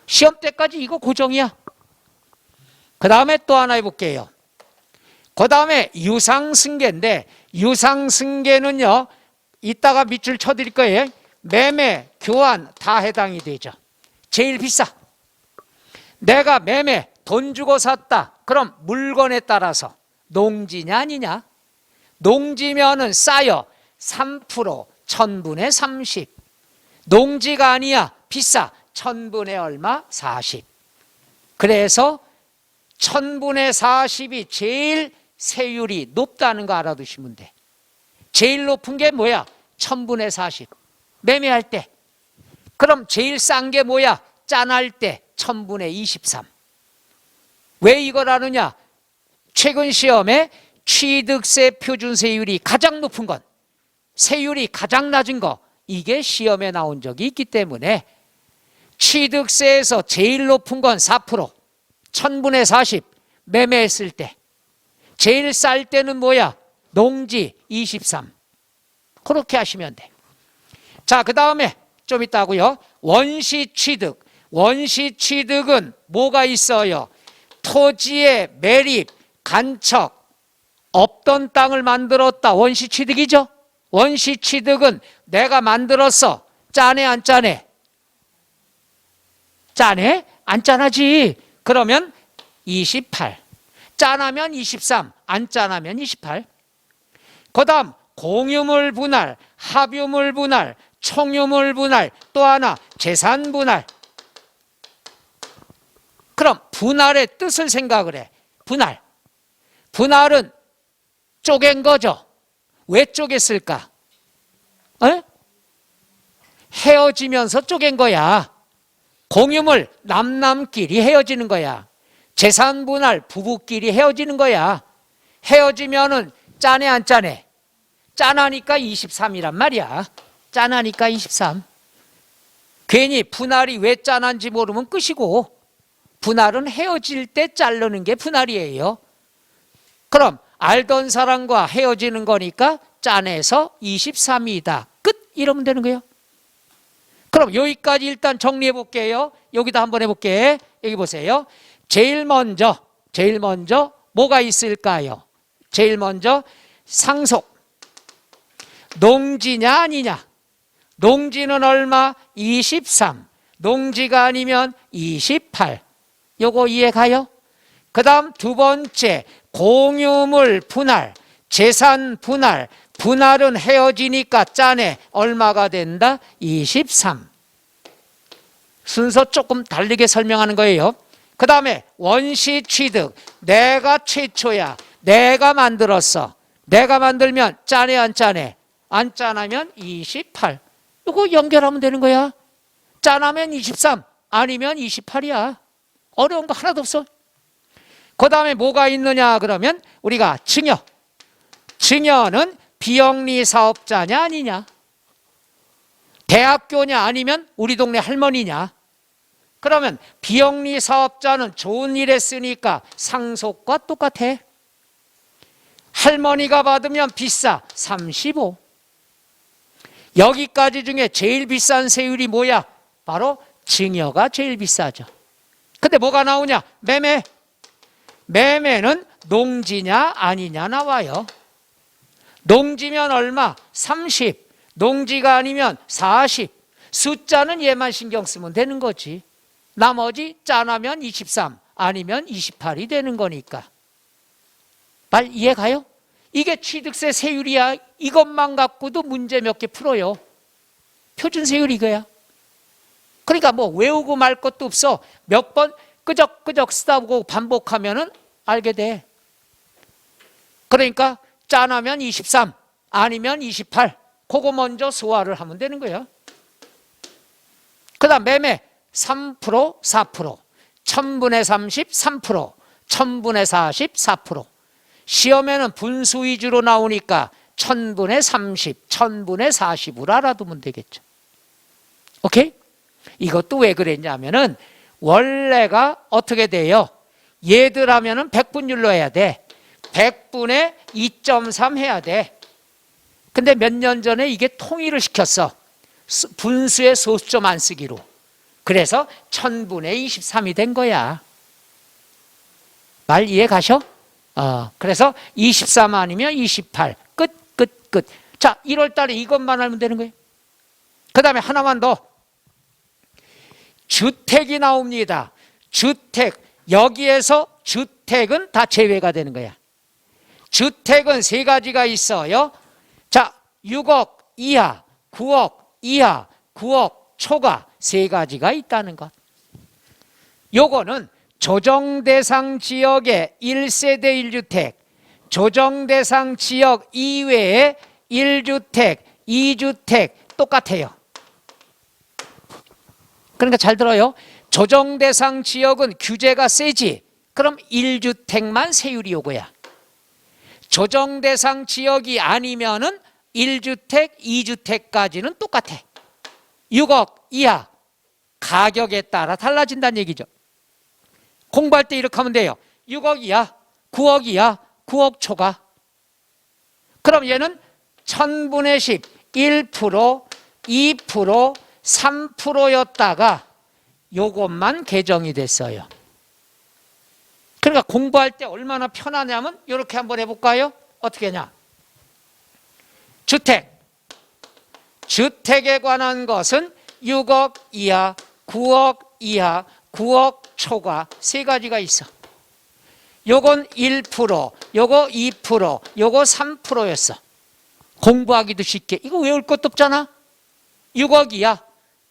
시험 때까지 이거 고정이야. 그 다음에 또 하나 해볼게요. 그 다음에 유상승계인데, 유상승계는요, 이따가 밑줄 쳐드릴 거예요. 매매, 교환 다 해당이 되죠. 제일 비싸. 내가 매매, 돈 주고 샀다. 그럼 물건에 따라서 농지냐 아니냐. 농지면은 싸요. 3%, 1000분의 30. 농지가 아니야. 비싸. 1000분의 얼마? 40. 그래서 1000분의 40이 제일 세율이 높다는 거 알아두시면 돼. 제일 높은 게 뭐야? 1000분의 40. 매매할 때. 그럼 제일 싼 게 뭐야? 짠할 때 1000분의 23. 왜 이걸 아느냐? 최근 시험에 취득세 표준세율이 가장 높은 건, 세율이 가장 낮은 거, 이게 시험에 나온 적이 있기 때문에 취득세에서 제일 높은 건 4%, 1000분의 40 매매했을 때. 제일 쌀 때는 뭐야? 농지 23. 그렇게 하시면 돼. 자, 그 다음에 좀 이따 하고요. 원시취득. 원시취득은 뭐가 있어요? 토지의 매립, 간척, 없던 땅을 만들었다. 원시취득이죠. 원시취득은 내가 만들었어. 짜네 안 짜네? 짜네? 안 짠하지. 그러면 28. 짠하면 23, 안 짠하면 28. 그 다음 공유물 분할, 합유물 분할, 총유물 분할, 또 하나 재산 분할. 그럼 분할의 뜻을 생각을 해. 분할. 분할은 쪼갠 거죠. 왜 쪼갰을까? 헤어지면서 쪼갠 거야. 공유물 남남끼리 헤어지는 거야. 재산 분할 부부끼리 헤어지는 거야. 헤어지면은 짜네 안 짜네? 짠하니까 23이란 말이야. 짠하니까 23. 괜히 분할이 왜 짠한지 모르면 끝이고, 분할은 헤어질 때 자르는 게 분할이에요. 그럼 알던 사람과 헤어지는 거니까 짠해서 23이다. 끝! 이러면 되는 거예요. 그럼 여기까지 일단 정리해 볼게요. 여기다 한번 해볼게. 여기 보세요. 제일 먼저 뭐가 있을까요? 제일 먼저 상속. 농지냐 아니냐? 농지는 얼마? 23. 농지가 아니면 28. 요거 이해 가요? 그 다음 두 번째, 공유물 분할, 재산 분할. 분할은 헤어지니까 짜네. 얼마가 된다? 23. 순서 조금 다르게 설명하는 거예요. 그 다음에 원시취득. 내가 최초야. 내가 만들었어. 내가 만들면 짜네 안 짜네? 안 짠하면 28. 이거 연결하면 되는 거야. 짠하면 23, 아니면 28이야. 어려운 거 하나도 없어. 그 다음에 뭐가 있느냐 그러면 우리가 증여. 증여는 비영리 사업자냐 아니냐? 대학교냐 아니면 우리 동네 할머니냐? 그러면 비영리 사업자는 좋은 일 했으니까 상속과 똑같아. 할머니가 받으면 비싸. 35. 여기까지 중에 제일 비싼 세율이 뭐야? 바로 증여가 제일 비싸죠. 근데 뭐가 나오냐? 매매. 매매는 농지냐 아니냐 나와요. 농지면 얼마? 30. 농지가 아니면 40. 숫자는 얘만 신경 쓰면 되는 거지. 나머지 짠하면 23, 아니면 28이 되는 거니까. 말 이해 가요? 이게 취득세 세율이야. 이것만 갖고도 문제 몇 개 풀어요. 표준세율 이거야. 그러니까 뭐 외우고 말 것도 없어. 몇 번 끄적끄적 쓰다 보고 반복하면은 알게 돼. 그러니까 짠하면 23, 아니면 28. 그거 먼저 소화를 하면 되는 거예요. 그 다음 매매 3%, 4%, 1000분의 30, 3%, 1000분의 40, 4%. 시험에는 분수 위주로 나오니까 1000분의 30, 1000분의 40으로 알아두면 되겠죠. 오케이? 이것도 왜 그랬냐면은 원래가 어떻게 돼요? 얘들 하면은 100분율로 해야 돼. 100분에 2.3 해야 돼. 근데 몇 년 전에 이게 통일을 시켰어. 분수의 소수점 안 쓰기로. 그래서 1000분의 23이 된 거야. 말 이해 가셔? 그래서 23 아니면 28. 끝. 자, 1월 달에 이것만 알면 되는 거예요. 그 다음에 하나만 더. 주택이 나옵니다. 주택. 여기에서 주택은 다 제외가 되는 거야. 주택은 세 가지가 있어요. 자, 6억 이하, 9억 이하, 9억 초과 세 가지가 있다는 것. 요거는 조정대상 지역의 1세대 1주택, 조정대상 지역 이외의 1주택, 2주택 똑같아요. 그러니까 잘 들어요. 조정대상 지역은 규제가 세지. 그럼 1주택만 세율이 요거야. 조정대상 지역이 아니면은 1주택, 2주택까지는 똑같아. 6억 이하 가격에 따라 달라진다는 얘기죠. 공부할 때 이렇게 하면 돼요. 6억 이하, 9억 이하, 9억 초과. 그럼 얘는 1000분의 10, 1%, 2%, 3%였다가 요것만 개정이 됐어요. 그러니까 공부할 때 얼마나 편하냐면 이렇게 한번 해볼까요? 어떻게 하냐? 주택에 관한 것은 6억 이하, 9억 이하, 9억 초과 세 가지가 있어. 요건 1%, 요거 2%, 요거 3%였어. 공부하기도 쉽게. 이거 외울 것도 없잖아. 6억 이하,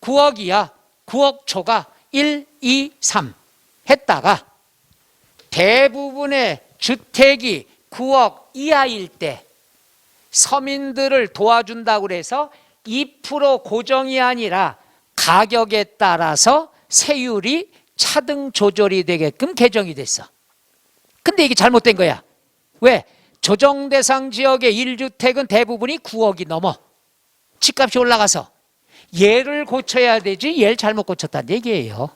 9억 이하, 9억 초과 1, 2, 3 했다가 대부분의 주택이 9억 이하일 때 서민들을 도와준다고 해서 2% 고정이 아니라 가격에 따라서 세율이 차등 조절이 되게끔 개정이 됐어. 근데 이게 잘못된 거야. 왜? 조정대상 지역의 1주택은 대부분이 9억이 넘어. 집값이 올라가서. 얘를 고쳐야 되지 얘를 잘못 고쳤다는 얘기예요.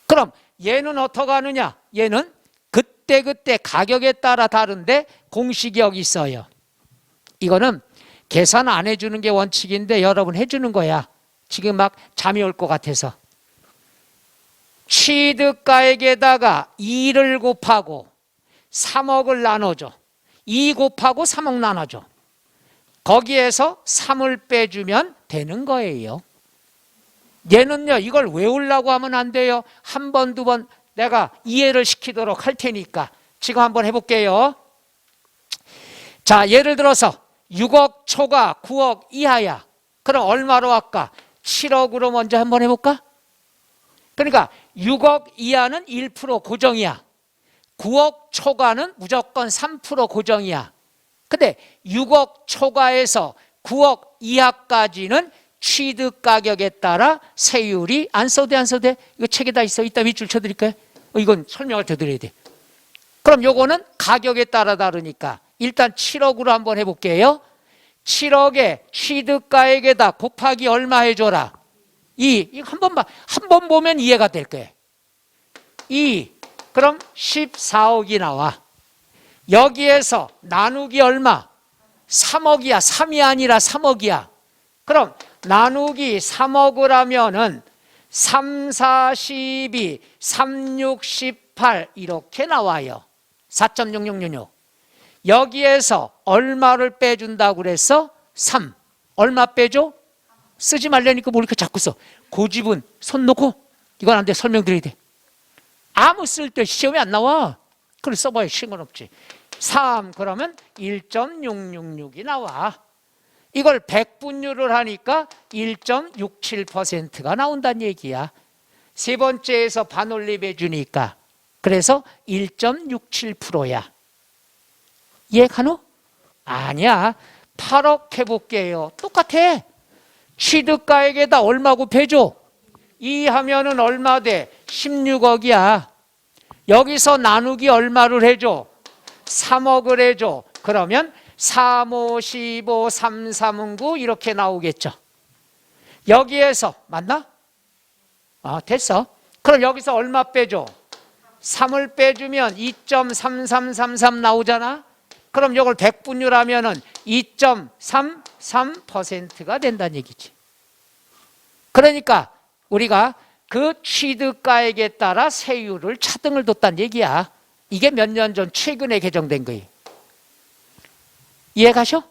그럼 얘는 어떻게 하느냐? 얘는 그때 가격에 따라 다른데 공식이 여기 있어요. 이거는 계산 안 해주는 게 원칙인데 여러분 해주는 거야. 지금 막 잠이 올 것 같아서. 취득가액에다가 2를 곱하고 3억을 나눠줘. 2 곱하고 3억 나눠줘. 거기에서 3을 빼주면 되는 거예요. 얘는요, 이걸 외우려고 하면 안 돼요. 한 번, 두 번 내가 이해를 시키도록 할 테니까 지금 한번 해볼게요. 자, 예를 들어서 6억 초과 9억 이하야. 그럼 얼마로 할까? 7억으로 먼저 한번 해볼까? 그러니까 6억 이하는 1% 고정이야. 9억 초과는 무조건 3% 고정이야. 근데 6억 초과에서 9억 이하까지는 취득 가격에 따라 세율이 안 써도 돼, 안 써도 돼? 이거 책에다 있어. 이따 밑줄 쳐드릴까요? 이건 설명을 더 드려야 돼. 그럼 요거는 가격에 따라 다르니까 일단 7억으로 한번 해볼게요. 7억에 취득가액에다 곱하기 얼마 해줘라? 2. 이거 한 번 보면 이해가 될 거예요. 2. 그럼 14억이 나와. 여기에서 나누기 얼마? 3억이야. 3이 아니라 3억이야. 그럼 나누기 3억을 하면은 3, 4, 12, 3, 6, 18 이렇게 나와요. 4.0066. 여기에서 얼마를 빼준다고 그랬어? 3. 얼마 빼줘? 쓰지 말라니까 뭐 이렇게 자꾸 써. 고집은 손 놓고 이건 안 돼. 설명드려야 돼. 아무 쓸 때 시험에 안 나와. 그래 써봐야 시험은 없지. 3 그러면 1.666이 나와. 이걸 100분율을 하니까 1.67%가 나온다는 얘기야. 세 번째에서 반올림해 주니까 그래서 1.67%야. 이해가노? 아니야. 8억 해볼게요. 똑같아. 취득가액에다 얼마 곱해줘? 2 하면은 얼마 돼? 16억이야. 여기서 나누기 얼마를 해줘? 3억을 해줘. 그러면 3, 5, 15, 3, 3, 9 이렇게 나오겠죠. 여기에서 맞나? 됐어. 그럼 여기서 얼마 빼줘? 3을 빼주면 2.3333 나오잖아. 그럼 이걸 100분율 하면은 2.33%가 된다는 얘기지. 그러니까 우리가 그 취득가액에 따라 세율을 차등을 뒀다는 얘기야. 이게 몇 년 전 최근에 개정된 거예요. 이해가셔?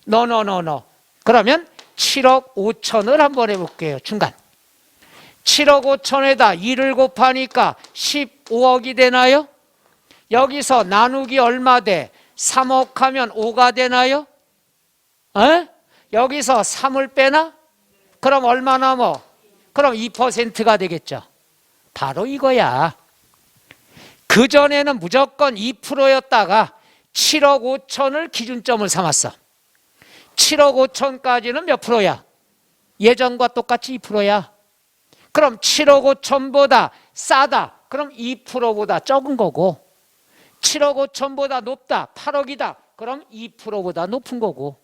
노. 그러면 7억 5천을 한번 해볼게요. 중간 7억 5천에다 2를 곱하니까 15억이 되나요? 여기서 나누기 얼마 돼? 3억 하면 5가 되나요? 여기서 3을 빼나? 그럼 얼마 남어? 그럼 2%가 되겠죠. 바로 이거야. 그전에는 무조건 2%였다가 7억 5천을 기준점을 삼았어. 7억 5천까지는 몇 프로야? 예전과 똑같이 2%야. 그럼 7억 5천보다 싸다. 그럼 2%보다 적은 거고, 7억 5천보다 높다. 8억이다. 그럼 2%보다 높은 거고.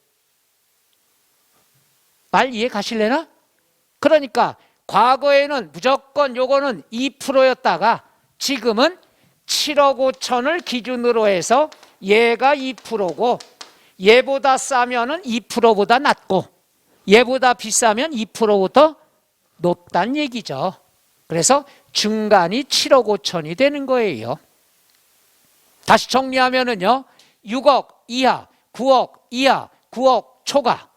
말 이해 가실래나? 그러니까 과거에는 무조건 요거는 2%였다가 지금은 7억 5천을 기준으로 해서 얘가 2%고 얘보다 싸면은 2%보다 낮고 얘보다 비싸면 2%보다 높다는 얘기죠. 그래서 중간이 7억 5천이 되는 거예요. 다시 정리하면은요, 6억 이하, 9억 이하, 9억 초과,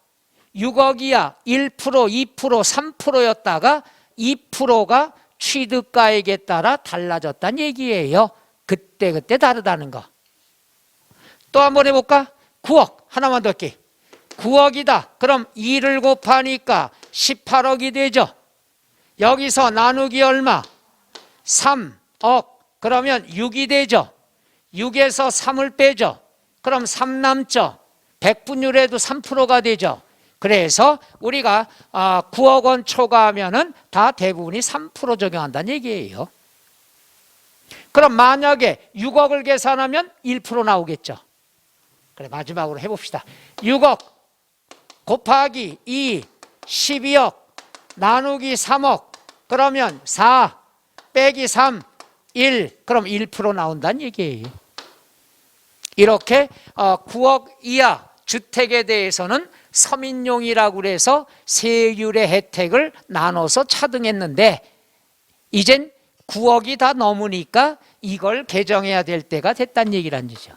6억 이하 1%, 2%, 3%였다가 2%가 취득가액에 따라 달라졌다는 얘기예요. 그때 다르다는 거. 또 한번 해볼까? 9억 하나만 더 할게. 9억이다. 그럼 2를 곱하니까 18억이 되죠. 여기서 나누기 얼마? 3억. 그러면 6이 되죠. 6에서 3을 빼죠. 그럼 3 남죠. 100분율에도 3%가 되죠. 그래서 우리가 9억 원 초과하면은 다 대부분이 3% 적용한다는 얘기예요. 그럼 만약에 6억을 계산하면 1% 나오겠죠. 그래, 마지막으로 해봅시다. 6억 곱하기 2, 12억 나누기 3억. 그러면 4 빼기 3, 1. 그럼 1% 나온다는 얘기예요. 이렇게 9억 이하 주택에 대해서는 서민용이라고 그래서 세율의 혜택을 나눠서 차등했는데 이젠 9억이 다 넘으니까 이걸 개정해야 될 때가 됐다는 얘기란 얘기죠.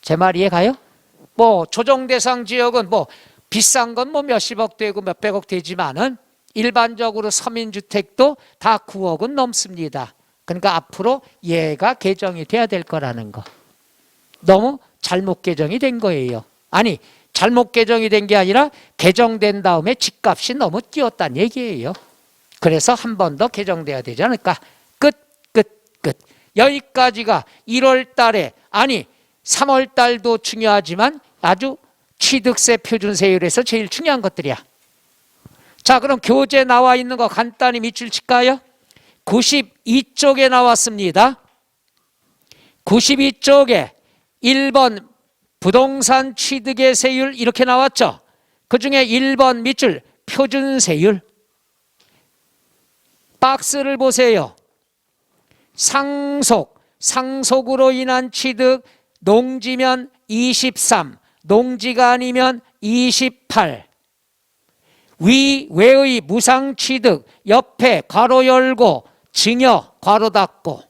제 말 이해가요? 뭐 조정 대상 지역은 뭐 비싼 건 뭐 몇십억 되고 몇백억 되지만은 일반적으로 서민주택도 다 9억은 넘습니다. 그러니까 앞으로 얘가 개정이 돼야 될 거라는 거. 너무 잘못 개정이 된 거예요. 아니, 잘못 개정이 된 게 아니라 개정된 다음에 집값이 너무 뛰었다는 얘기예요. 그래서 한 번 더 개정돼야 되지 않을까. 끝. 여기까지가 1월 달에, 아니 3월 달도 중요하지만 아주 취득세 표준세율에서 제일 중요한 것들이야. 자, 그럼 교재 나와 있는 거 간단히 밑줄 칠까요? 92쪽에 나왔습니다. 92쪽에 1번 부동산 취득의 세율 이렇게 나왔죠. 그중에 1번 밑줄 표준세율. 박스를 보세요. 상속으로 인한 취득, 농지면 23, 농지가 아니면 28. 외의 무상취득, 옆에 괄호 열고 증여 괄호 닫고.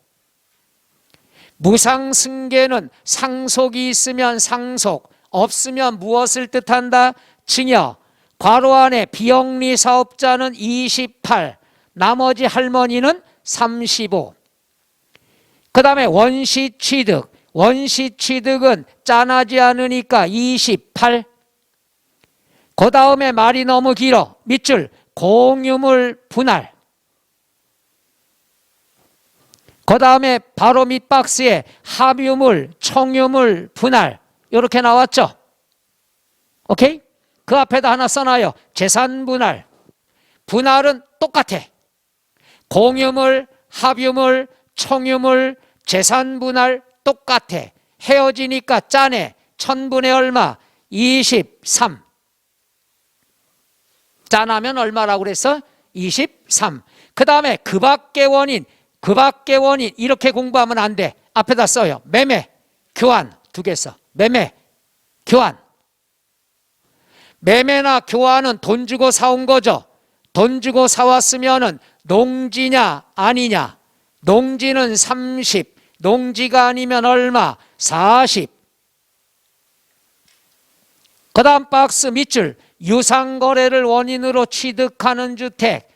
무상승계는 상속이 있으면 상속, 없으면 무엇을 뜻한다? 증여. 괄호 안에 비영리 사업자는 28, 나머지 할머니는 35. 그 다음에 원시취득. 원시취득은 짠하지 않으니까 28. 그 다음에 말이 너무 길어. 밑줄 공유물 분할. 그 다음에 바로 밑박스에 합유물, 총유물 분할 이렇게 나왔죠. 오케이? 그 앞에다 하나 써놔요. 재산 분할. 분할은 똑같아. 공유물, 합유물, 총유물, 재산 분할 똑같아. 헤어지니까 짜네. 1000분의 얼마? 23. 짠하면 얼마라고 그랬어? 23. 그 다음에 그 밖의 원인 이렇게 공부하면 안 돼. 앞에다 써요. 매매, 교환 두 개 써. 매매, 교환. 매매나 교환은 돈 주고 사온 거죠. 돈 주고 사왔으면은 농지냐 아니냐. 농지는 30, 농지가 아니면 얼마? 40. 그 다음 박스 밑줄, 유상거래를 원인으로 취득하는 주택.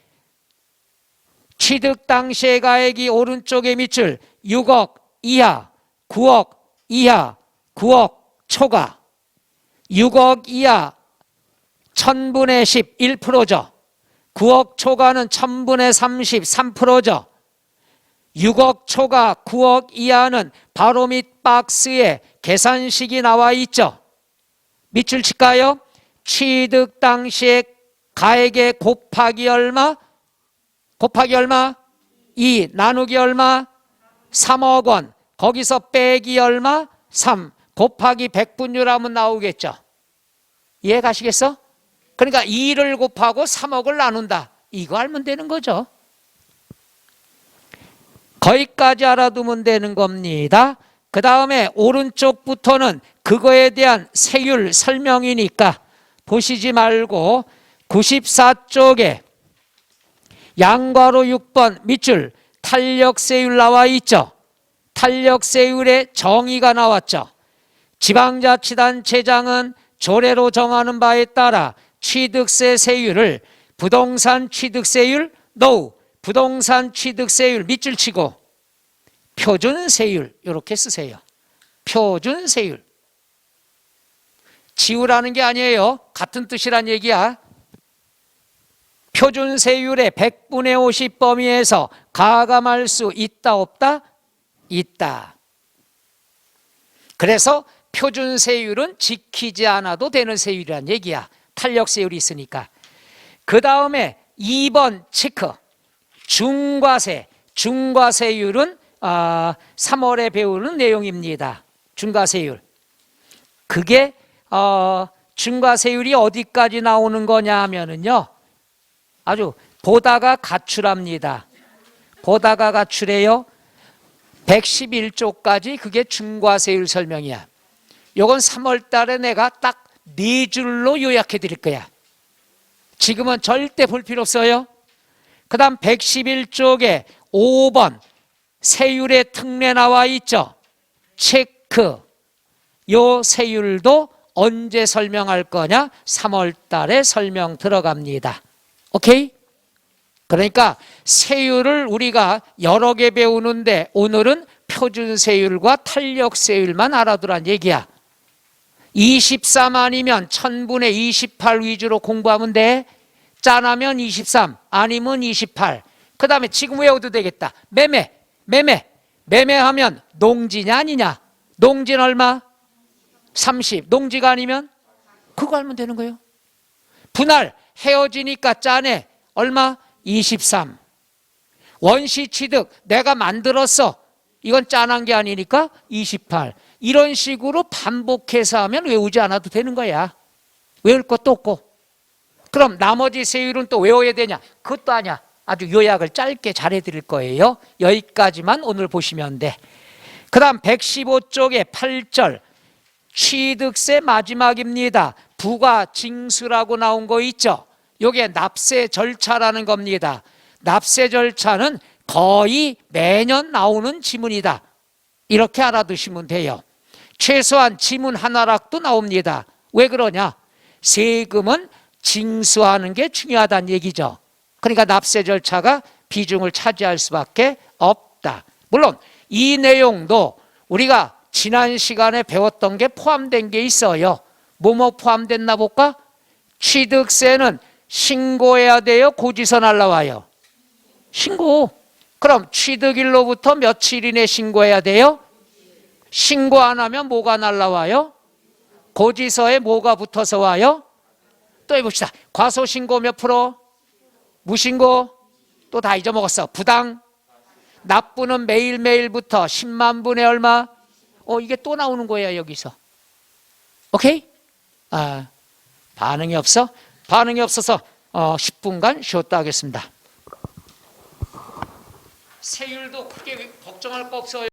취득 당시의 가액이 오른쪽에 밑줄 6억 이하, 9억 이하, 9억 초과. 6억 이하 1000분의 10, 1%죠. 9억 초과는 1000분의 30, 3%죠. 6억 초과 9억 이하는 바로 밑 박스에 계산식이 나와 있죠. 밑줄 칠까요? 취득 당시에 가액의 곱하기 얼마? 곱하기 얼마? 2 나누기 얼마? 3억 원. 거기서 빼기 얼마? 3 곱하기 100분율 하면 나오겠죠. 이해 가시겠어? 그러니까 2를 곱하고 3억을 나눈다. 이거 알면 되는 거죠. 거기까지 알아두면 되는 겁니다. 그 다음에 오른쪽부터는 그거에 대한 세율 설명이니까 보시지 말고 94쪽에 양괄호 6번 밑줄 탄력세율 나와 있죠. 탄력세율의 정의가 나왔죠. 지방자치단체장은 조례로 정하는 바에 따라 취득세 세율을 부동산 취득세율 NO 부동산 취득세율 밑줄 치고 표준세율 이렇게 쓰세요. 표준세율. 지우라는 게 아니에요. 같은 뜻이란 얘기야. 표준세율의 100분의 50 범위에서 가감할 수 있다 없다? 있다. 그래서 표준세율은 지키지 않아도 되는 세율이란 얘기야. 탄력세율이 있으니까. 그 다음에 2번 체크. 중과세. 중과세율은 3월에 배우는 내용입니다. 중과세율. 그게 중과세율이 어디까지 나오는 거냐 하면은요. 아주 보다가 가출합니다. 보다가 가출해요. 111조까지 그게 중과세율 설명이야. 요건 3월 달에 내가 딱 4줄로 요약해 드릴 거야. 지금은 절대 볼 필요 없어요. 그 다음 111쪽에 5번 세율의 특례 나와 있죠. 체크. 요 세율도 언제 설명할 거냐? 3월 달에 설명 들어갑니다. 오케이? 그러니까 세율을 우리가 여러 개 배우는데 오늘은 표준세율과 탄력세율만 알아두란 얘기야. 23 아니면 1000분의 28 위주로 공부하면 돼. 짠하면 23 아니면 28. 그 다음에 지금 외워도 되겠다. 매매하면 농지냐 아니냐. 농지는 얼마? 30. 농지가 아니면 그거 알면 되는 거예요. 분할 헤어지니까 짠해. 얼마? 23. 원시취득 내가 만들었어. 이건 짠한 게 아니니까 28. 이런 식으로 반복해서 하면 외우지 않아도 되는 거야. 외울 것도 없고. 그럼 나머지 세율은 또 외워야 되냐? 그것도 아니야. 아주 요약을 짧게 잘해드릴 거예요. 여기까지만 오늘 보시면 돼. 그 다음 115쪽에 8절 취득세 마지막입니다. 부가징수라고 나온 거 있죠. 이게 납세 절차라는 겁니다. 납세 절차는 거의 매년 나오는 지문이다. 이렇게 알아두시면 돼요. 최소한 지문 하나락도 나옵니다. 왜 그러냐? 세금은 징수하는 게 중요하다는 얘기죠. 그러니까 납세 절차가 비중을 차지할 수밖에 없다. 물론 이 내용도 우리가 지난 시간에 배웠던 게 포함된 게 있어요. 뭐뭐 포함됐나 볼까? 취득세는 신고해야 돼요? 고지서 날라와요? 신고. 그럼 취득일로부터 며칠 이내 신고해야 돼요? 신고 안 하면 뭐가 날라와요? 고지서에 뭐가 붙어서 와요? 또 해봅시다. 과소신고 몇 프로? 무신고? 또 다 잊어먹었어. 부당? 납부는 매일매일부터 10만 분의 얼마? 이게 또 나오는 거예요 여기서. 오케이? 반응이 없어? 반응이 없어서 10분간 쉬었다 하겠습니다. 세율도 크게 걱정할 거 없어요.